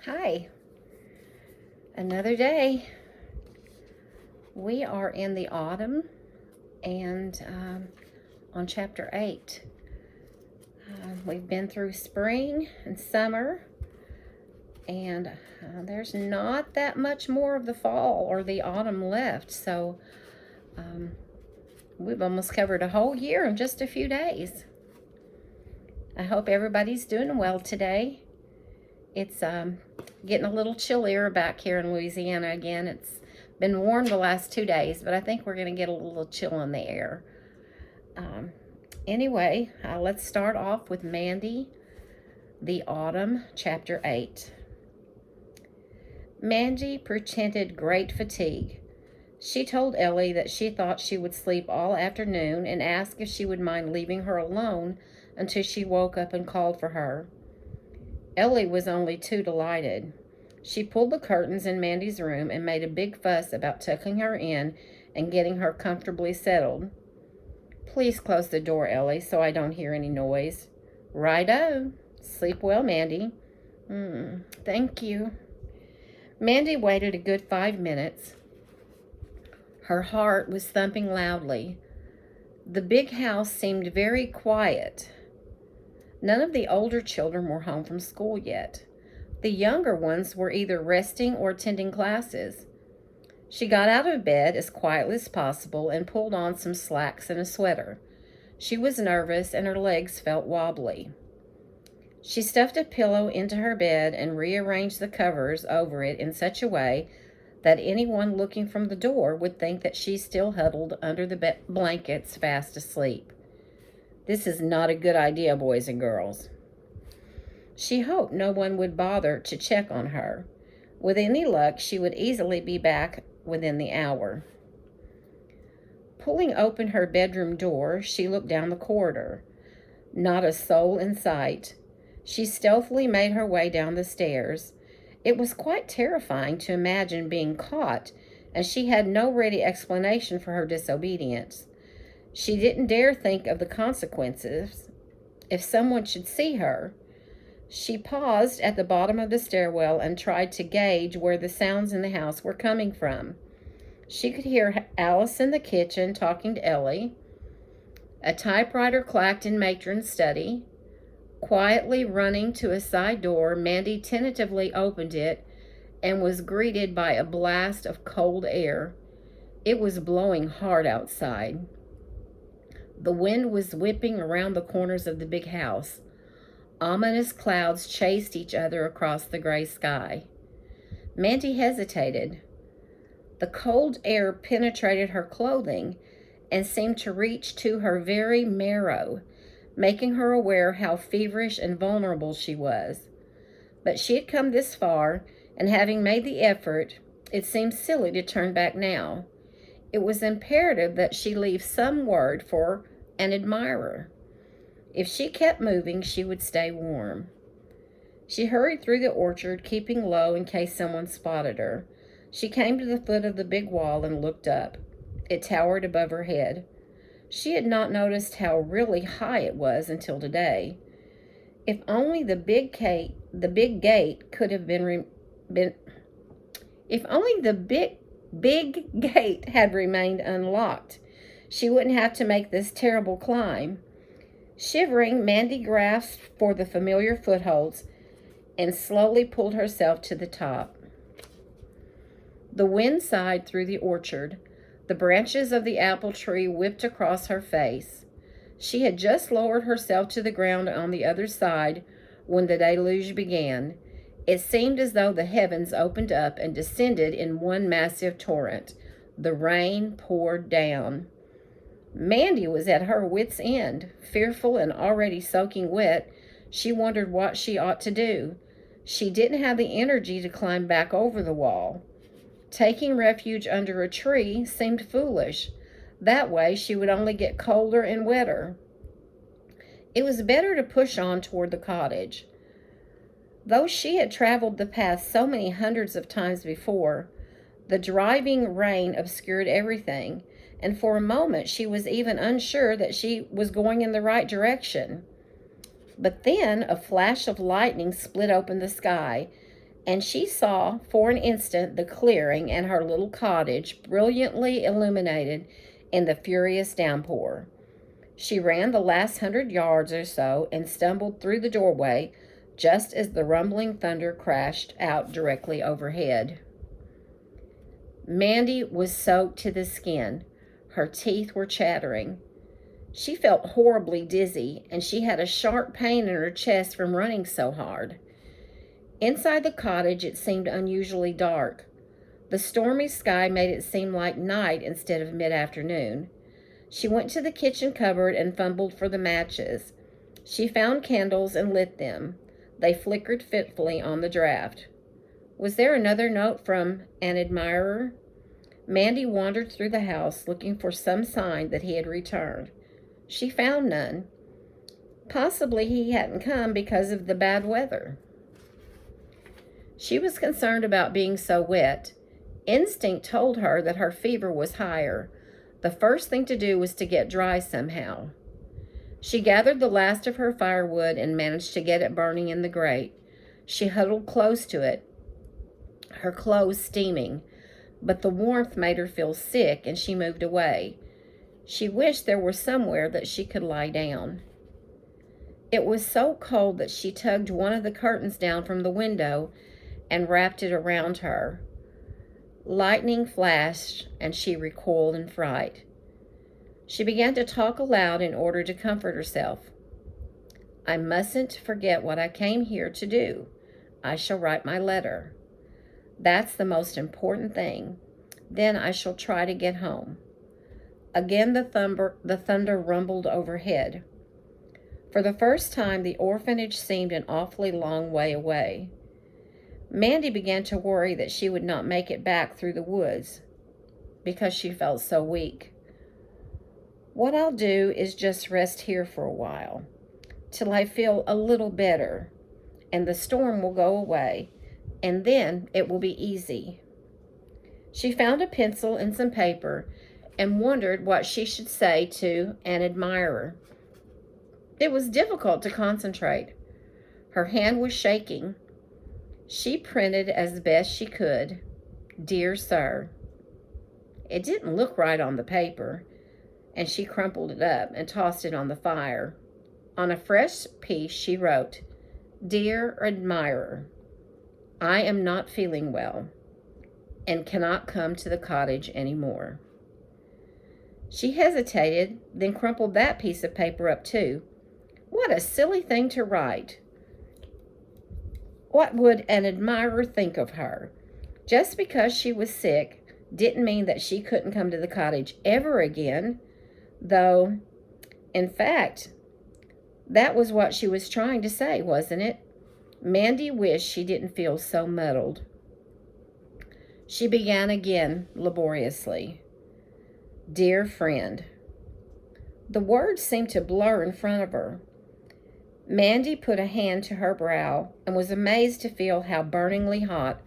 Hi, another day. We are in the autumn and on chapter 8. We've been through spring and summer, and there's not that much more of the fall or the autumn left. So we've almost covered a whole year in just a few days. I hope everybody's doing well today. It's getting a little chillier back here in Louisiana again. It's been warm the last 2 days, but I think we're going to get a little chill in the air. Anyway, let's start off with Mandy, the Autumn, chapter 8. Mandy pretended great fatigue. She told Ellie that she thought she would sleep all afternoon and asked if she would mind leaving her alone until she woke up and called for her. Ellie was only too delighted. She pulled the curtains in Mandy's room and made a big fuss about tucking her in and getting her comfortably settled. "Please close the door, Ellie, so I don't hear any noise." "Righto. Sleep well, Mandy." Thank you." Mandy waited a good 5 minutes. Her heart was thumping loudly. The big house seemed very quiet. None of the older children were home from school yet. The younger ones were either resting or attending classes. She got out of bed as quietly as possible and pulled on some slacks and a sweater. She was nervous and her legs felt wobbly. She stuffed a pillow into her bed and rearranged the covers over it in such a way that anyone looking from the door would think that she still huddled under the blankets fast asleep. This is not a good idea, boys and girls. She hoped no one would bother to check on her. With any luck, she would easily be back within the hour. Pulling open her bedroom door, she looked down the corridor. Not a soul in sight. She stealthily made her way down the stairs. It was quite terrifying to imagine being caught, and she had no ready explanation for her disobedience. She didn't dare think of the consequences if someone should see her. She paused at the bottom of the stairwell and tried to gauge where the sounds in the house were coming from. She could hear Alice in the kitchen talking to Ellie. A typewriter clacked in Matron's study. Quietly running to a side door, Mandy tentatively opened it and was greeted by a blast of cold air. It was blowing hard outside. The wind was whipping around the corners of the big house. Ominous clouds chased each other across the gray sky. Mandy hesitated. The cold air penetrated her clothing and seemed to reach to her very marrow, making her aware how feverish and vulnerable she was. But she had come this far, and having made the effort, it seemed silly to turn back now. It was imperative that she leave some word for an admirer. If she kept moving, she would stay warm. She hurried through the orchard, keeping low in case someone spotted her. She came to the foot of the big wall and looked up. It towered above her head. She had not noticed how really high it was until today. If only the big gate could have been if only the big gate had remained unlocked, she wouldn't have to make this terrible climb. Shivering, Mandy grasped for the familiar footholds and slowly pulled herself to the top. The wind sighed through the orchard. The branches of the apple tree whipped across her face. She had just lowered herself to the ground on the other side when the deluge began. It seemed as though the heavens opened up and descended in one massive torrent. The rain poured down. Mandy was at her wit's end. Fearful and already soaking wet, she wondered what she ought to do. She didn't have the energy to climb back over the wall. Taking refuge under a tree seemed foolish. That way she would only get colder and wetter. It was better to push on toward the cottage. Though she had traveled the path so many hundreds of times before, the driving rain obscured everything, and for a moment she was even unsure that she was going in the right direction. But then a flash of lightning split open the sky, and she saw for an instant the clearing and her little cottage brilliantly illuminated in the furious downpour. She ran the last 100 yards or so and stumbled through the doorway just as the rumbling thunder crashed out directly overhead. Mandy was soaked to the skin. Her teeth were chattering. She felt horribly dizzy, and she had a sharp pain in her chest from running so hard. Inside the cottage, it seemed unusually dark. The stormy sky made it seem like night instead of mid-afternoon. She went to the kitchen cupboard and fumbled for the matches. She found candles and lit them. They flickered fitfully on the draft. Was there another note from an admirer? Mandy wandered through the house looking for some sign that he had returned. She found none. Possibly he hadn't come because of the bad weather. She was concerned about being so wet. Instinct told her that her fever was higher. The first thing to do was to get dry somehow. She gathered the last of her firewood and managed to get it burning in the grate. She huddled close to it, her clothes steaming, but the warmth made her feel sick and she moved away. She wished there were somewhere that she could lie down. It was so cold that she tugged one of the curtains down from the window and wrapped it around her. Lightning flashed and she recoiled in fright. She began to talk aloud in order to comfort herself. I mustn't forget what I came here to do. I shall write my letter. That's the most important thing. Then I shall try to get home. Again the thunder rumbled overhead. For the first time, the orphanage seemed an awfully long way away. Mandy began to worry that she would not make it back through the woods because she felt so weak. What I'll do is just rest here for a while till I feel a little better, and the storm will go away, and then it will be easy. She found a pencil and some paper and wondered what she should say to an admirer. It was difficult to concentrate. Her hand was shaking. She printed as best she could, "Dear Sir." It didn't look right on the paper, and she crumpled it up and tossed it on the fire. On a fresh piece she wrote, "Dear Admirer, I am not feeling well and cannot come to the cottage any more." She hesitated, then crumpled that piece of paper up too. What a silly thing to write. What would an admirer think of her? Just because she was sick didn't mean that she couldn't come to the cottage ever again, though, in fact, that was what she was trying to say, wasn't it? Mandy wished she didn't feel so muddled. She began again laboriously. "Dear friend." The words seemed to blur in front of her. Mandy put a hand to her brow and was amazed to feel how burningly hot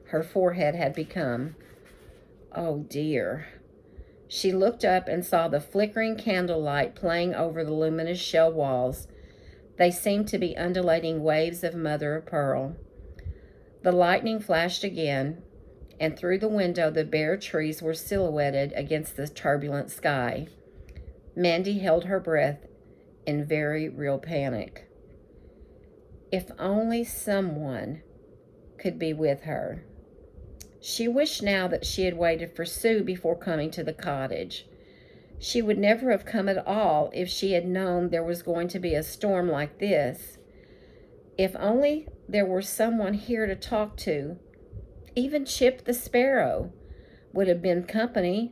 her forehead had become. Oh dear. She looked up and saw the flickering candlelight playing over the luminous shell walls. They seemed to be undulating waves of mother of pearl. The lightning flashed again, and through the window the bare trees were silhouetted against the turbulent sky. Mandy held her breath in very real panic. If only someone could be with her. She wished now that she had waited for Sue before coming to the cottage. She would never have come at all if she had known there was going to be a storm like this. If only there were someone here to talk to. Even Chip the sparrow would have been company.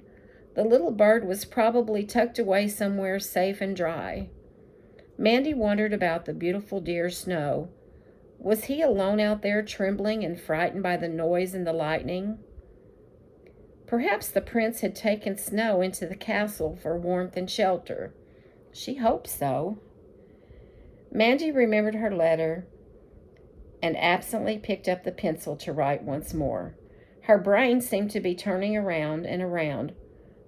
The little bird was probably tucked away somewhere safe and dry. Mandy wondered about the beautiful dear Snow. Was he alone out there, trembling and frightened by the noise and the lightning? Perhaps the prince had taken Snow into the castle for warmth and shelter. She hoped so. Mandy remembered her letter and absently picked up the pencil to write once more. Her brain seemed to be turning around and around.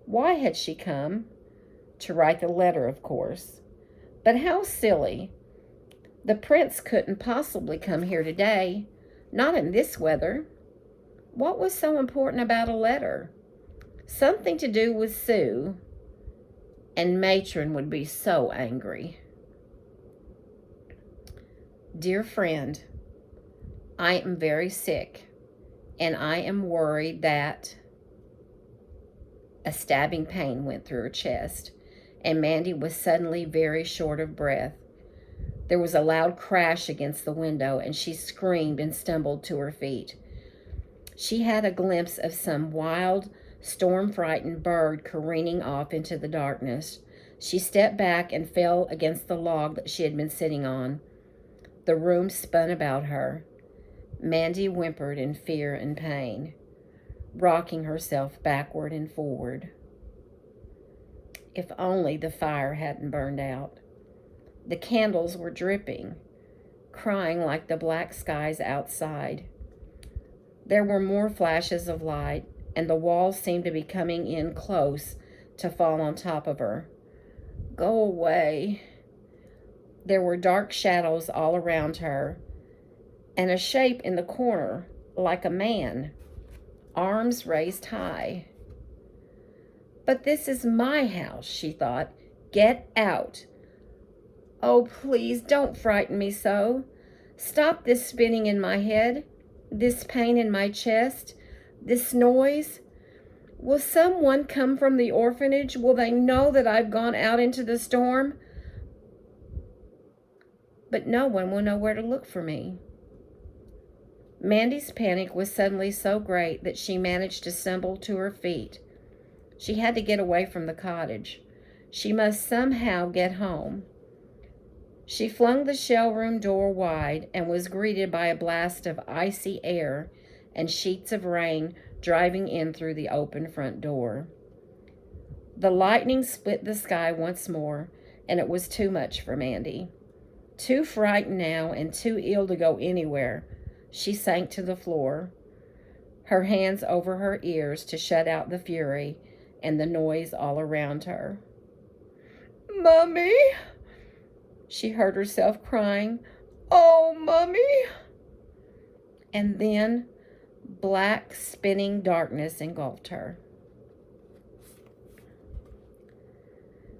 Why had she come? To write the letter, of course. But how silly. The prince couldn't possibly come here today. Not in this weather. What was so important about a letter? Something to do with Sue, and Matron would be so angry. Dear friend, I am very sick, and I am worried that... A stabbing pain went through her chest, and Mandy was suddenly very short of breath. There was a loud crash against the window, and she screamed and stumbled to her feet. She had a glimpse of some wild, storm-frightened bird careening off into the darkness. She stepped back and fell against the log that she had been sitting on. The room spun about her. Mandy whimpered in fear and pain, rocking herself backward and forward. If only the fire hadn't burned out. The candles were dripping, crying like the black skies outside. There were more flashes of light, and the walls seemed to be coming in close to fall on top of her. Go away. There were dark shadows all around her, and a shape in the corner, like a man, arms raised high. But this is my house, she thought. Get out. Oh, please don't frighten me so. Stop this spinning in my head, this pain in my chest, this noise. Will someone come from the orphanage? Will they know that I've gone out into the storm? But no one will know where to look for me. Mandy's panic was suddenly so great that she managed to stumble to her feet. She had to get away from the cottage. She must somehow get home. She flung the shell room door wide and was greeted by a blast of icy air and sheets of rain driving in through the open front door. The lightning split the sky once more, and it was too much for Mandy. Too frightened now and too ill to go anywhere, she sank to the floor, her hands over her ears to shut out the fury and the noise all around her. "Mummy!" She heard herself crying, "Oh, Mummy!" And then black, spinning darkness engulfed her.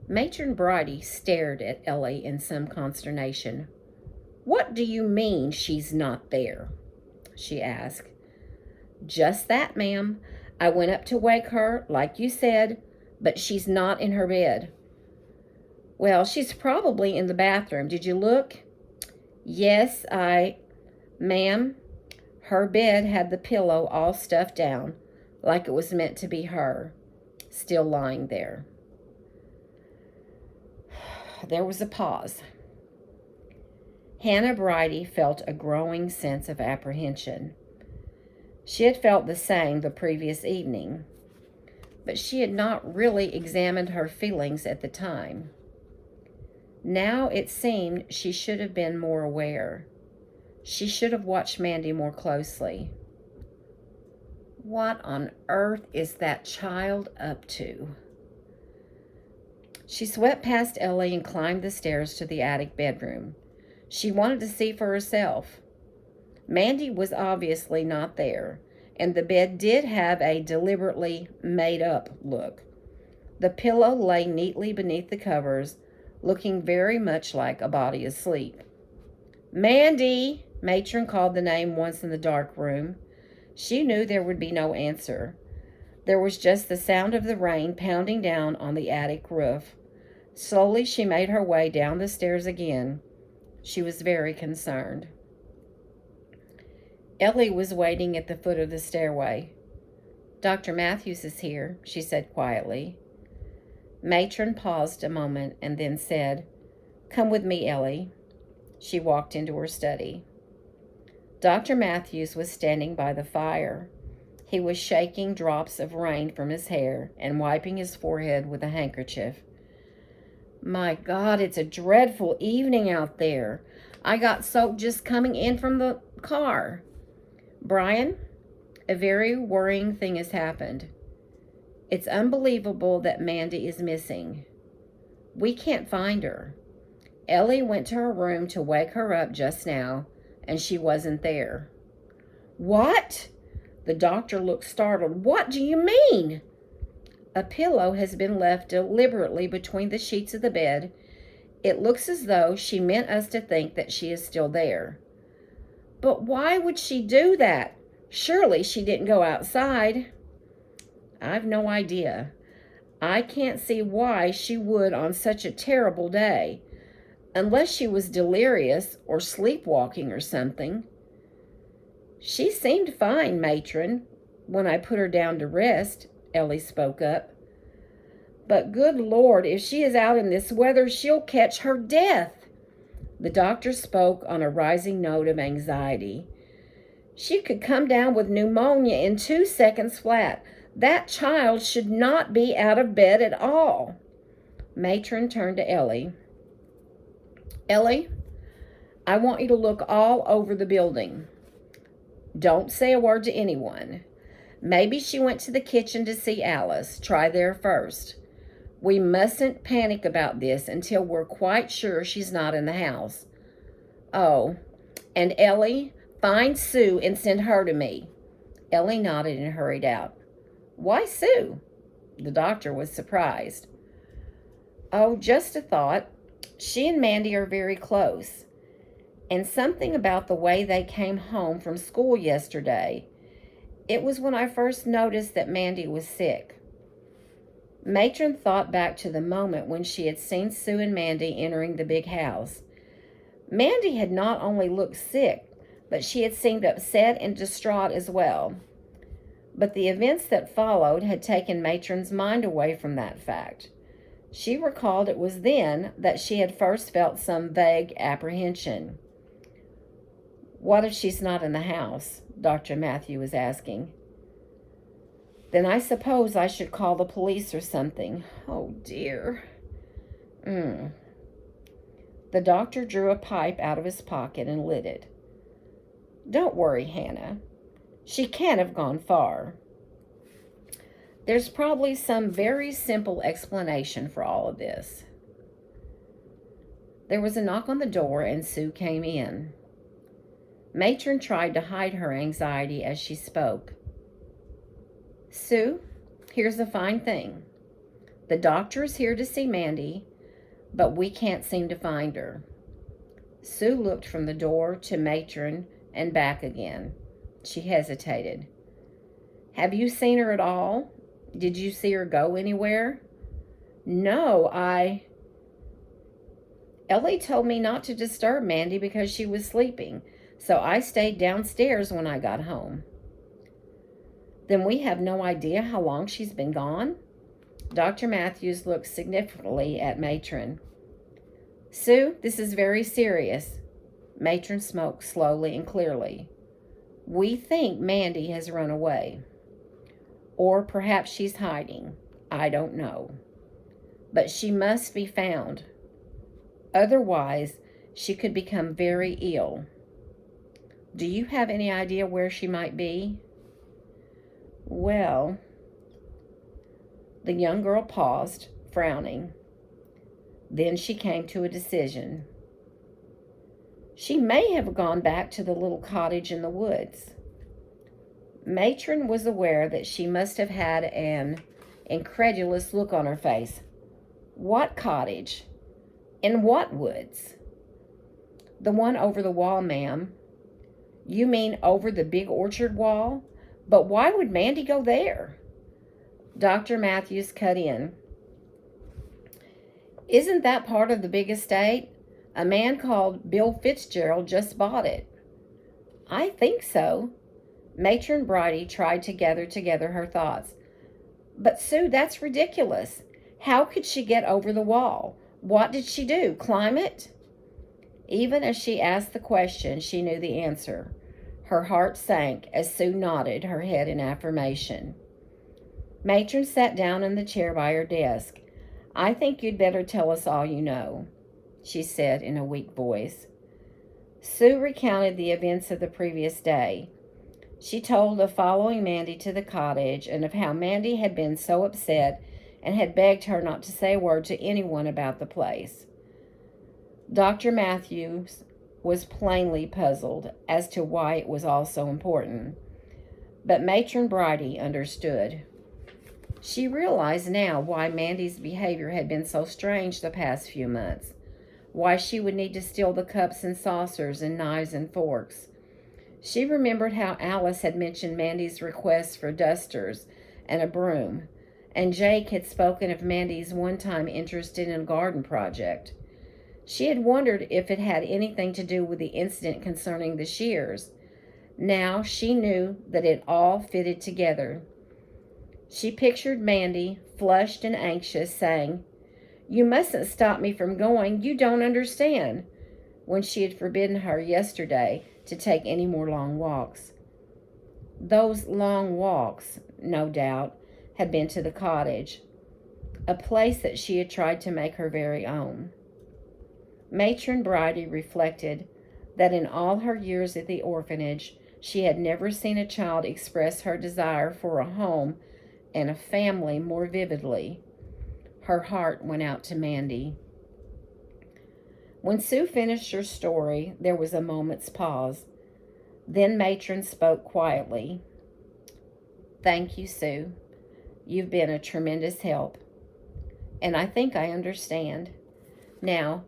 Matron Bridie stared at Ellie in some consternation. "What do you mean she's not there?" she asked. "Just that, ma'am. I went up to wake her, like you said, but she's not in her bed." "Well, she's probably in the bathroom. Did you look?" "Yes, Ma'am, her bed had the pillow all stuffed down, like it was meant to be her, still lying there." There was a pause. Hannah Bridie felt a growing sense of apprehension. She had felt the same the previous evening, but she had not really examined her feelings at the time. Now it seemed she should have been more aware. She should have watched Mandy more closely. What on earth is that child up to? She swept past Ellie and climbed the stairs to the attic bedroom. She wanted to see for herself. Mandy was obviously not there, and the bed did have a deliberately made-up look. The pillow lay neatly beneath the covers, looking very much like a body asleep. "Mandy!" Matron called the name once in the dark room. She knew there would be no answer. There was just the sound of the rain pounding down on the attic roof. Slowly she made her way down the stairs again. She was very concerned. Ellie was waiting at the foot of the stairway. "Dr. Matthews is here," she said quietly. Matron paused a moment and then said, "Come with me, Ellie." She walked into her study. Dr. Matthews was standing by the fire. He was shaking drops of rain from his hair and wiping his forehead with a handkerchief. "My God, it's a dreadful evening out there. I got soaked just coming in from the car. Brian, a very worrying thing has happened. It's unbelievable that Mandy is missing. We can't find her. Ellie went to her room to wake her up just now, and she wasn't there. What? The doctor looked startled. What do you mean? A pillow has been left deliberately between the sheets of the bed. It looks as though she meant us to think that she is still there. But why would she do that? Surely she didn't go outside. I've no idea. I can't see why she would on such a terrible day, unless she was delirious or sleepwalking or something. She seemed fine, matron, when I put her down to rest, Ellie spoke up. But good Lord, if she is out in this weather, she'll catch her death. The doctor spoke on a rising note of anxiety. She could come down with pneumonia in 2 seconds flat. That child should not be out of bed at all. Matron turned to Ellie. Ellie, I want you to look all over the building. Don't say a word to anyone. Maybe she went to the kitchen to see Alice. Try there first. We mustn't panic about this until we're quite sure she's not in the house. Oh, and Ellie, find Sue and send her to me. Ellie nodded and hurried out. Why Sue? The doctor was surprised. Oh, just a thought. She and Mandy are very close. And something about the way they came home from school yesterday. It was when I first noticed that Mandy was sick. Matron thought back to the moment when she had seen Sue and Mandy entering the big house. Mandy had not only looked sick, but she had seemed upset and distraught as well. But the events that followed had taken Matron's mind away from that fact. She recalled it was then that she had first felt some vague apprehension. What if she's not in the house? Dr. Matthew was asking. Then I suppose I should call the police or something. Oh, dear. The doctor drew a pipe out of his pocket and lit it. Don't worry, Hannah. She can't have gone far. There's probably some very simple explanation for all of this. There was a knock on the door and Sue came in. Matron tried to hide her anxiety as she spoke. Sue, here's a fine thing. The doctor is here to see Mandy, but we can't seem to find her. Sue looked from the door to Matron and back again. She hesitated. Have you seen her at all? Did you see her go anywhere? No, Ellie told me not to disturb Mandy because she was sleeping, so I stayed downstairs when I got home. Then we have no idea how long she's been gone? Dr. Matthews looked significantly at Matron. Sue, this is very serious. Matron spoke slowly and clearly. We think Mandy has run away. Or perhaps she's hiding. I don't know. But she must be found. Otherwise, she could become very ill. Do you have any idea where she might be? Well, the young girl paused, frowning. Then she came to a decision. She may have gone back to the little cottage in the woods. Matron was aware that she must have had an incredulous look on her face. What cottage? In what woods? The one over the wall, ma'am. You mean over the big orchard wall? But why would Mandy go there? Dr. Matthews cut in. Isn't that part of the big estate? A man called Bill Fitzgerald just bought it. I think so. Matron Bridie tried to gather together her thoughts. But Sue, that's ridiculous. How could she get over the wall? What did she do? Climb it? Even as she asked the question, she knew the answer. Her heart sank as Sue nodded her head in affirmation. Matron sat down in the chair by her desk. I think you'd better tell us all you know, she said in a weak voice. Sue recounted the events of the previous day. She told of following Mandy to the cottage and of how Mandy had been so upset and had begged her not to say a word to anyone about the place. Dr. Matthews was plainly puzzled as to why it was all so important. But Matron Bridie understood. She realized now why Mandy's behavior had been so strange the past few months, why she would need to steal the cups and saucers and knives and forks. She remembered how Alice had mentioned Mandy's request for dusters and a broom, and Jake had spoken of Mandy's one-time interest in a garden project. She had wondered if it had anything to do with the incident concerning the shears. Now she knew that it all fitted together. She pictured Mandy, flushed and anxious, saying, "You mustn't stop me from going. You don't understand," when she had forbidden her yesterday to take any more long walks. Those long walks, no doubt, had been to the cottage, a place that she had tried to make her very own. Matron Bridie reflected that in all her years at the orphanage, she had never seen a child express her desire for a home and a family more vividly. Her heart went out to Mandy. When Sue finished her story, there was a moment's pause. Then Matron spoke quietly. "Thank you, Sue. You've been a tremendous help, and I think I understand. Now,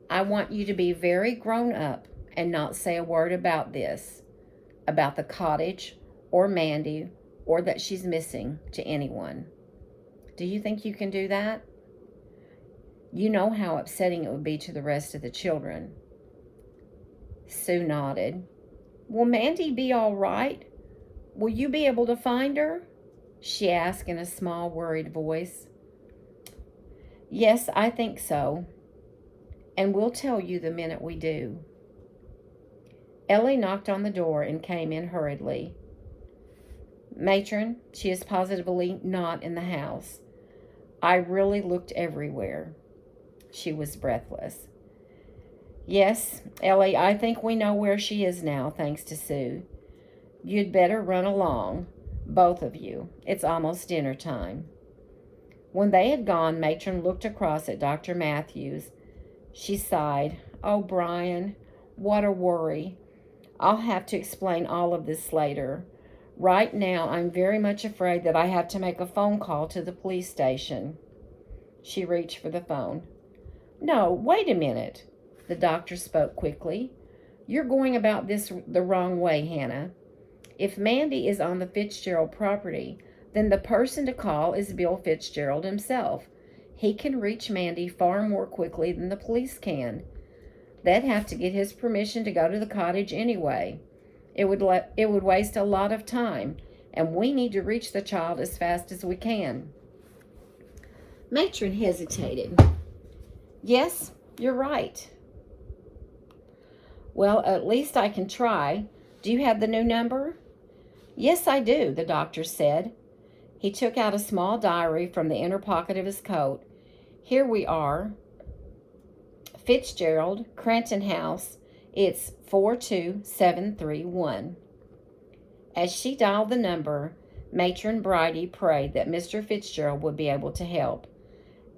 I want you to be very grown up and not say a word about this, about the cottage or Mandy or that she's missing, to anyone. Do you think you can do that? You know how upsetting it would be to the rest of the children." Sue nodded. "Will Mandy be all right? Will you be able to find her?" she asked in a small, worried voice. "Yes, I think so. And we'll tell you the minute we do." Ellie knocked on the door and came in hurriedly. "Matron, she is positively not in the house. I really looked everywhere." She was breathless. "Yes, Ellie, I think we know where she is now, thanks to Sue. You'd better run along, both of you. It's almost dinner time." When they had gone, Matron looked across at Dr. Matthews. She sighed. "Oh, Brian, what a worry. I'll have to explain all of this later. Right now, I'm very much afraid that I have to make a phone call to the police station." She reached for the phone. "No, wait a minute." The doctor spoke quickly. "You're going about this the wrong way, Hannah. If Mandy is on the Fitzgerald property, then the person to call is Bill Fitzgerald himself. He can reach Mandy far more quickly than the police can. They'd have to get his permission to go to the cottage anyway. It would waste a lot of time, and we need to reach the child as fast as we can." Matron hesitated. "Yes, you're right." "Well, at least I can try. Do you have the new number?" "Yes, I do," the doctor said. He took out a small diary from the inner pocket of his coat. "Here we are. Fitzgerald, Cranton House. It's 42731. As she dialed the number, Matron Bridie prayed that Mr. Fitzgerald would be able to help,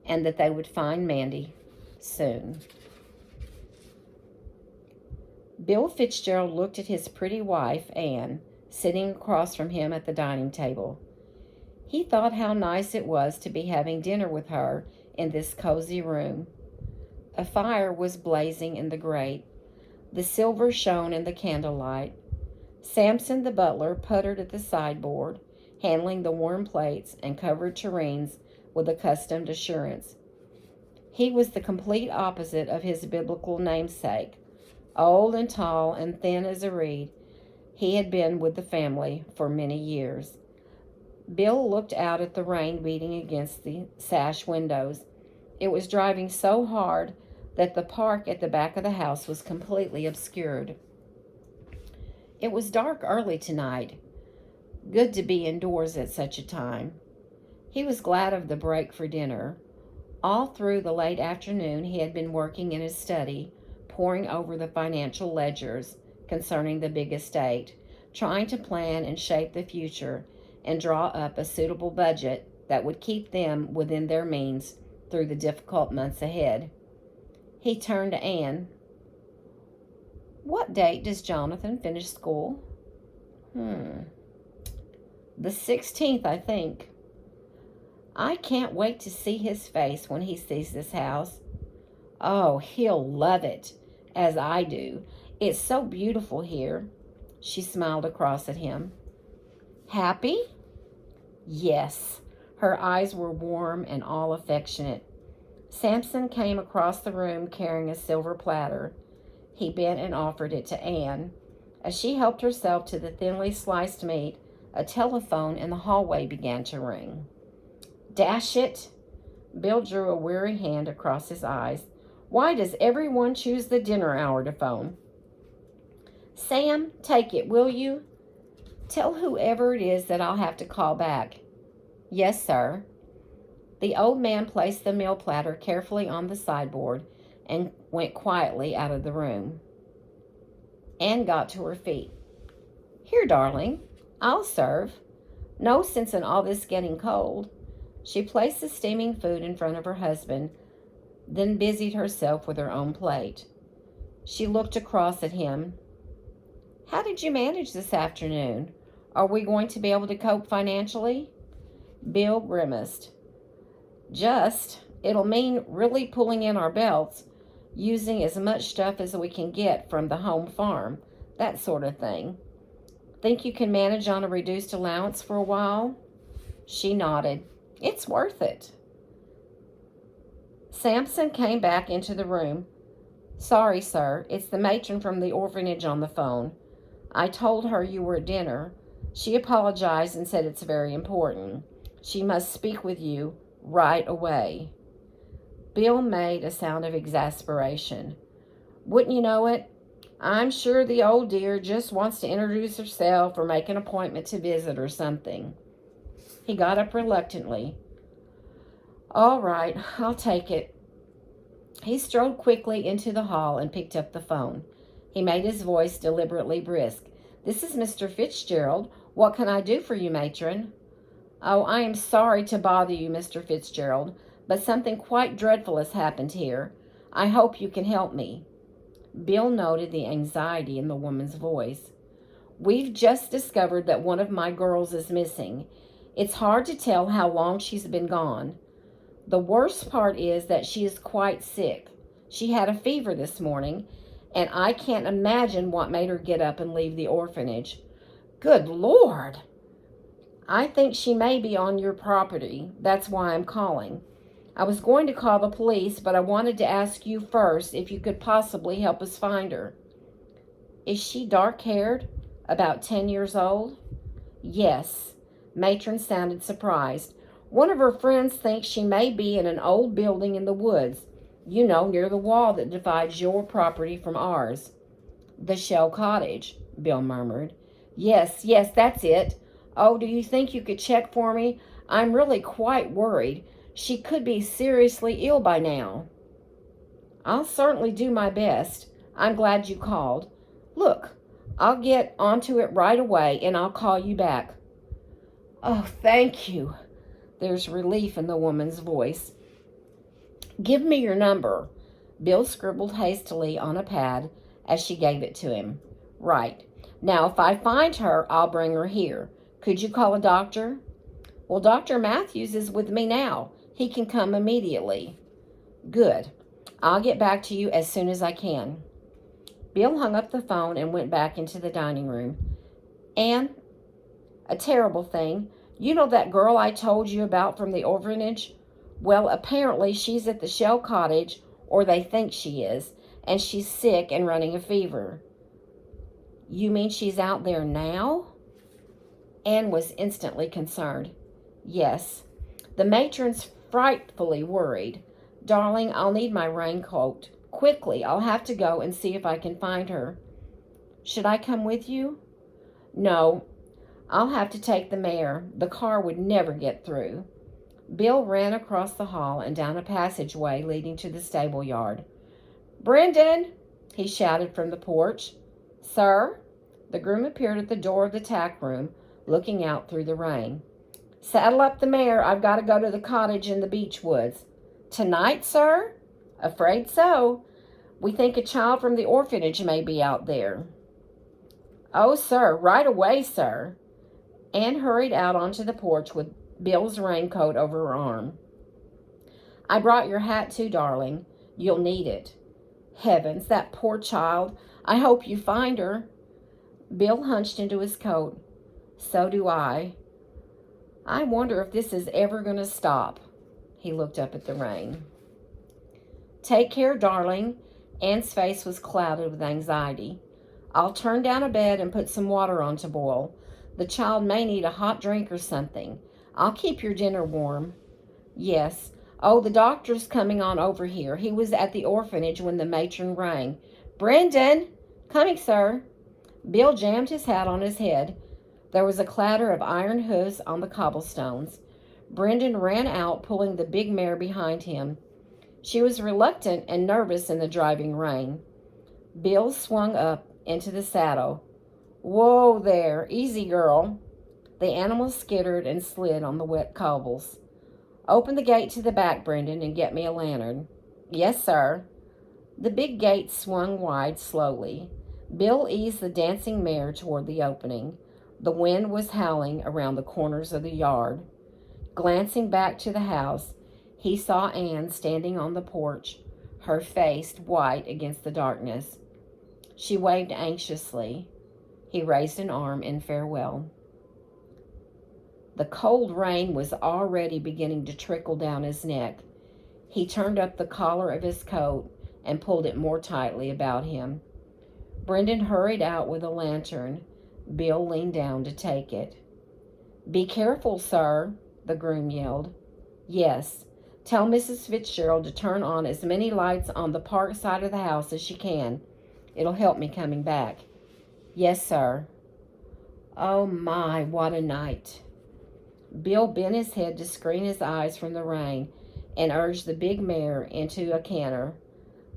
and that they would find Mandy soon. Bill Fitzgerald looked at his pretty wife, Anne, sitting across from him at the dining table. He thought how nice it was to be having dinner with her in this cozy room. A fire was blazing in the grate. The silver shone in the candlelight. Samson the butler puttered at the sideboard, handling the warm plates and covered tureens with accustomed assurance. He was the complete opposite of his biblical namesake. Old and tall and thin as a reed, he had been with the family for many years. Bill looked out at the rain beating against the sash windows. It was driving so hard that the park at the back of the house was completely obscured. It was dark early tonight. Good to be indoors at such a time. He was glad of the break for dinner. All through the late afternoon he had been working in his study, poring over the financial ledgers concerning the big estate, trying to plan and shape the future and draw up a suitable budget that would keep them within their means through the difficult months ahead. He turned to Anne. What date does Jonathan finish school? The 16th, I think. I can't wait to see his face when he sees this house. Oh, he'll love it, as I do. It's so beautiful here. She smiled across at him. Happy? Yes. Her eyes were warm and all affectionate. Samson came across the room carrying a silver platter. He bent and offered it to Anne. As she helped herself to the thinly sliced meat, a telephone in the hallway began to ring. Dash it! Bill drew a weary hand across his eyes. Why does everyone choose the dinner hour to phone? Sam, take it, will you? Tell whoever it is that I'll have to call back. Yes, sir. The old man placed the meal platter carefully on the sideboard and went quietly out of the room. Anne got to her feet. Here, darling, I'll serve. No sense in all this getting cold. She placed the steaming food in front of her husband, then busied herself with her own plate. She looked across at him. How did you manage this afternoon? Are we going to be able to cope financially? Bill grimaced. It'll mean really pulling in our belts, using as much stuff as we can get from the home farm, that sort of thing. Think you can manage on a reduced allowance for a while? She nodded. It's worth it. Samson came back into the room. Sorry, sir, it's the matron from the orphanage on the phone. I told her you were at dinner. She apologized and said it's very important. She must speak with you right away. Bill made a sound of exasperation. Wouldn't you know it? I'm sure the old dear just wants to introduce herself or make an appointment to visit or something. He got up reluctantly. All right, I'll take it. He strode quickly into the hall and picked up the phone. He made his voice deliberately brisk. This is Mr. Fitzgerald. What can I do for you, matron? Oh, I am sorry to bother you, Mr. Fitzgerald, but something quite dreadful has happened here. I hope you can help me. Bill noted the anxiety in the woman's voice. We've just discovered that one of my girls is missing. It's hard to tell how long she's been gone. The worst part is that she is quite sick. She had a fever this morning, and I can't imagine what made her get up and leave the orphanage. Good Lord! I think she may be on your property. That's why I'm calling. I was going to call the police, but I wanted to ask you first if you could possibly help us find her. Is she dark-haired? About 10 years old? Yes. Matron sounded surprised. One of her friends thinks she may be in an old building in the woods, you know, near the wall that divides your property from ours. The Shell Cottage, Bill murmured. Yes, that's it. Oh, do you think you could check for me? I'm really quite worried. She could be seriously ill by now. I'll certainly do my best. I'm glad you called. Look, I'll get onto it right away and I'll call you back. Oh, thank you. There's relief in the woman's voice. Give me your number. Bill scribbled hastily on a pad as she gave it to him. Right. Now, if I find her, I'll bring her here. Could you call a doctor? Well, Dr. Matthews is with me now. He can come immediately. Good. I'll get back to you as soon as I can. Bill hung up the phone and went back into the dining room. Anne, a terrible thing. You know that girl I told you about from the orphanage? Well, apparently she's at the Shell Cottage, or they think she is, and she's sick and running a fever. You mean she's out there now? Anne was instantly concerned. Yes. The matron's frightfully worried. Darling, I'll need my raincoat. Quickly, I'll have to go and see if I can find her. Should I come with you? No. I'll have to take the mare. The car would never get through. Bill ran across the hall and down a passageway leading to the stable yard. Brendan! He shouted from the porch. Sir? The groom appeared at the door of the tack room, looking out through the rain. Saddle up the mare. I've got to go to the cottage in the beech woods. Tonight, sir? Afraid so. We think a child from the orphanage may be out there." "Oh, sir, right away, sir." Anne hurried out onto the porch with Bill's raincoat over her arm. "I brought your hat too, darling. You'll need it." "Heavens, that poor child. I hope you find her." Bill hunched into his coat. "So do I. I wonder if this is ever going to stop." He looked up at the rain. "Take care, darling." Anne's face was clouded with anxiety. "I'll turn down a bed and put some water on to boil. The child may need a hot drink or something. I'll keep your dinner warm." "Yes. Oh, the doctor's coming on over here. He was at the orphanage when the matron rang." "Brendan!" "Coming, sir." Bill jammed his hat on his head. There was a clatter of iron hoofs on the cobblestones. Brendan ran out, pulling the big mare behind him. She was reluctant and nervous in the driving rain. Bill swung up into the saddle. "Whoa there, easy, girl." The animal skittered and slid on the wet cobbles. "Open the gate to the back, Brendan, and get me a lantern." "Yes, sir." The big gate swung wide slowly. Bill eased the dancing mare toward the opening. The wind was howling around the corners of the yard. Glancing back to the house, he saw Anne standing on the porch, her face white against the darkness. She waved anxiously. He raised an arm in farewell. The cold rain was already beginning to trickle down his neck. He turned up the collar of his coat and pulled it more tightly about him. Brendan hurried out with a lantern. Bill leaned down to take it. "Be careful, sir," the groom yelled. "Yes. Tell Mrs. Fitzgerald to turn on as many lights on the park side of the house as she can. It'll help me coming back." "Yes, sir." Oh my, what a night. Bill bent his head to screen his eyes from the rain and urged the big mare into a canter.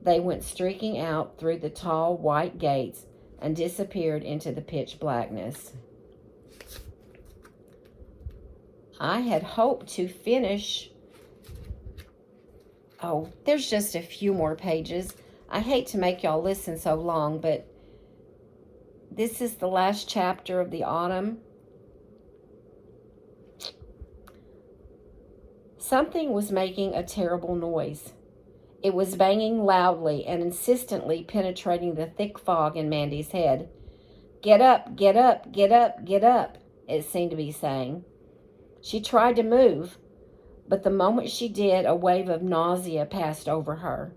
They went streaking out through the tall white gates and disappeared into the pitch blackness. I had hoped to finish. Oh, there's just a few more pages. I hate to make y'all listen so long, but this is the last chapter of the autumn. Something was making a terrible noise. It was banging loudly and insistently, penetrating the thick fog in Mandy's head. "Get up, get up, get up, get up," it seemed to be saying. She tried to move, but the moment she did, a wave of nausea passed over her.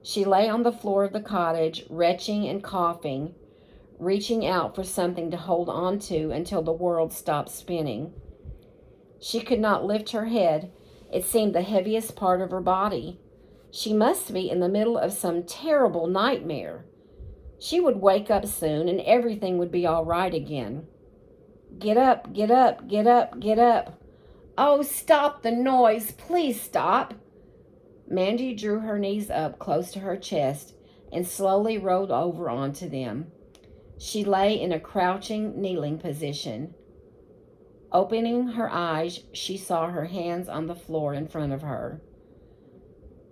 She lay on the floor of the cottage, retching and coughing, reaching out for something to hold on to until the world stopped spinning. She could not lift her head. It seemed the heaviest part of her body. She must be in the middle of some terrible nightmare. She would wake up soon and everything would be all right again. "Get up, get up, get up, get up." "Oh, stop the noise. Please stop." Mandy drew her knees up close to her chest and slowly rolled over onto them. She lay in a crouching, kneeling position. Opening her eyes, she saw her hands on the floor in front of her.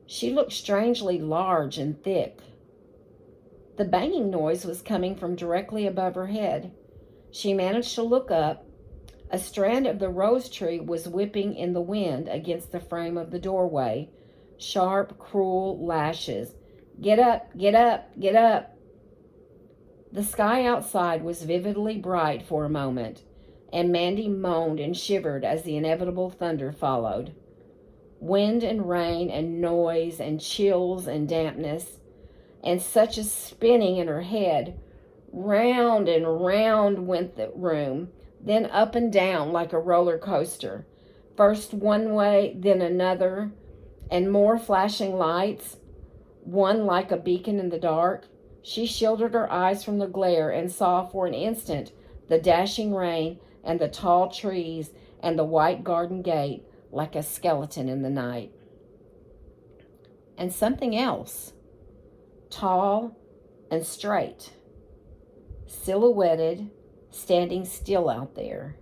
She looked strangely large and thick. The banging noise was coming from directly above her head. She managed to look up. A strand of the rose tree was whipping in the wind against the frame of the doorway. Sharp, cruel lashes. "Get up, get up, get up." The sky outside was vividly bright for a moment, and Mandy moaned and shivered as the inevitable thunder followed. Wind and rain and noise and chills and dampness, and such a spinning in her head. Round and round went the room, then up and down like a roller coaster. First one way, then another, and more flashing lights, one like a beacon in the dark. She shielded her eyes from the glare and saw for an instant the dashing rain and the tall trees and the white garden gate like a skeleton in the night. And something else, tall and straight, silhouetted, standing still out there.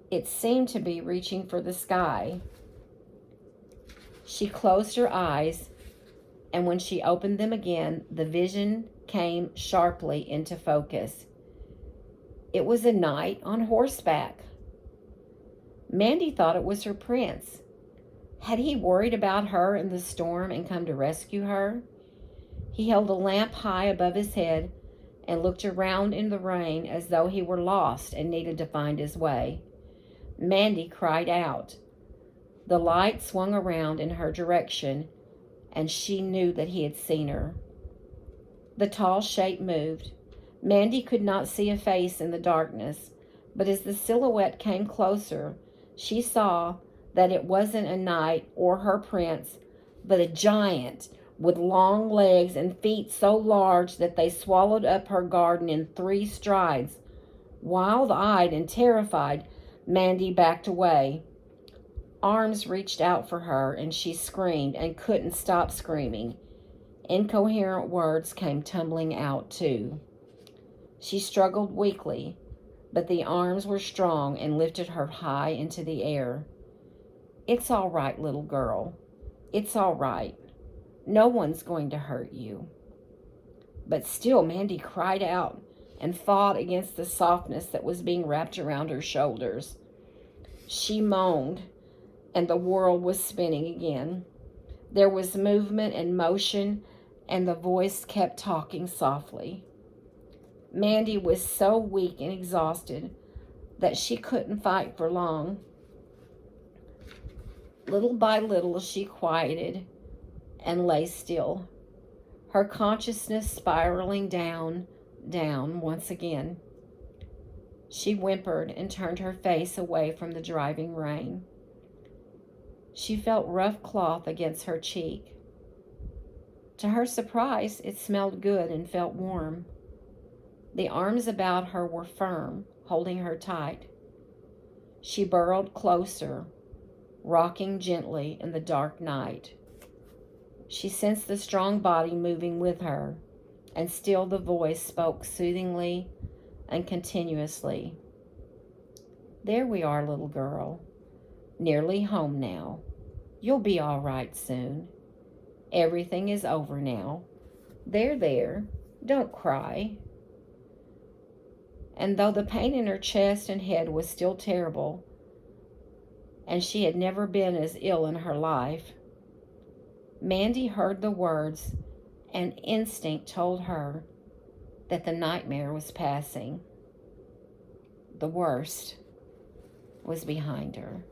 It seemed to be reaching for the sky. She closed her eyes and when she opened them again, the vision came sharply into focus. It was a knight on horseback. Mandy thought it was her prince. Had he worried about her in the storm and come to rescue her? He held a lamp high above his head and looked around in the rain as though he were lost and needed to find his way. Mandy cried out. The light swung around in her direction, and she knew that he had seen her. The tall shape moved. Mandy could not see a face in the darkness, but as the silhouette came closer, she saw that it wasn't a knight or her prince, but a giant with long legs and feet so large that they swallowed up her garden in 3 strides. Wild-eyed and terrified, Mandy backed away. Arms reached out for her, and she screamed and couldn't stop screaming. Incoherent words came tumbling out, too. She struggled weakly, but the arms were strong and lifted her high into the air. It's all right, little girl. It's all right. No one's going to hurt you. But still, Mandy cried out and fought against the softness that was being wrapped around her shoulders. She moaned, and the world was spinning again. There was movement and motion, and the voice kept talking softly. Mandy was so weak and exhausted that she couldn't fight for long. Little by little, she quieted and lay still, her consciousness spiraling down once again. She whimpered and turned her face away from the driving rain. She felt rough cloth against her cheek. To her surprise, it smelled good and felt warm. The arms about her were firm, holding her tight. She burrowed closer, rocking gently in the dark night. She sensed the strong body moving with her, and still the voice spoke soothingly and continuously. There we are, little girl. Nearly home now. You'll be all right soon. Everything is over now. There. Don't cry. And though the pain in her chest and head was still terrible, and she had never been as ill in her life, Mandy heard the words, and instinct told her that the nightmare was passing. The worst was behind her.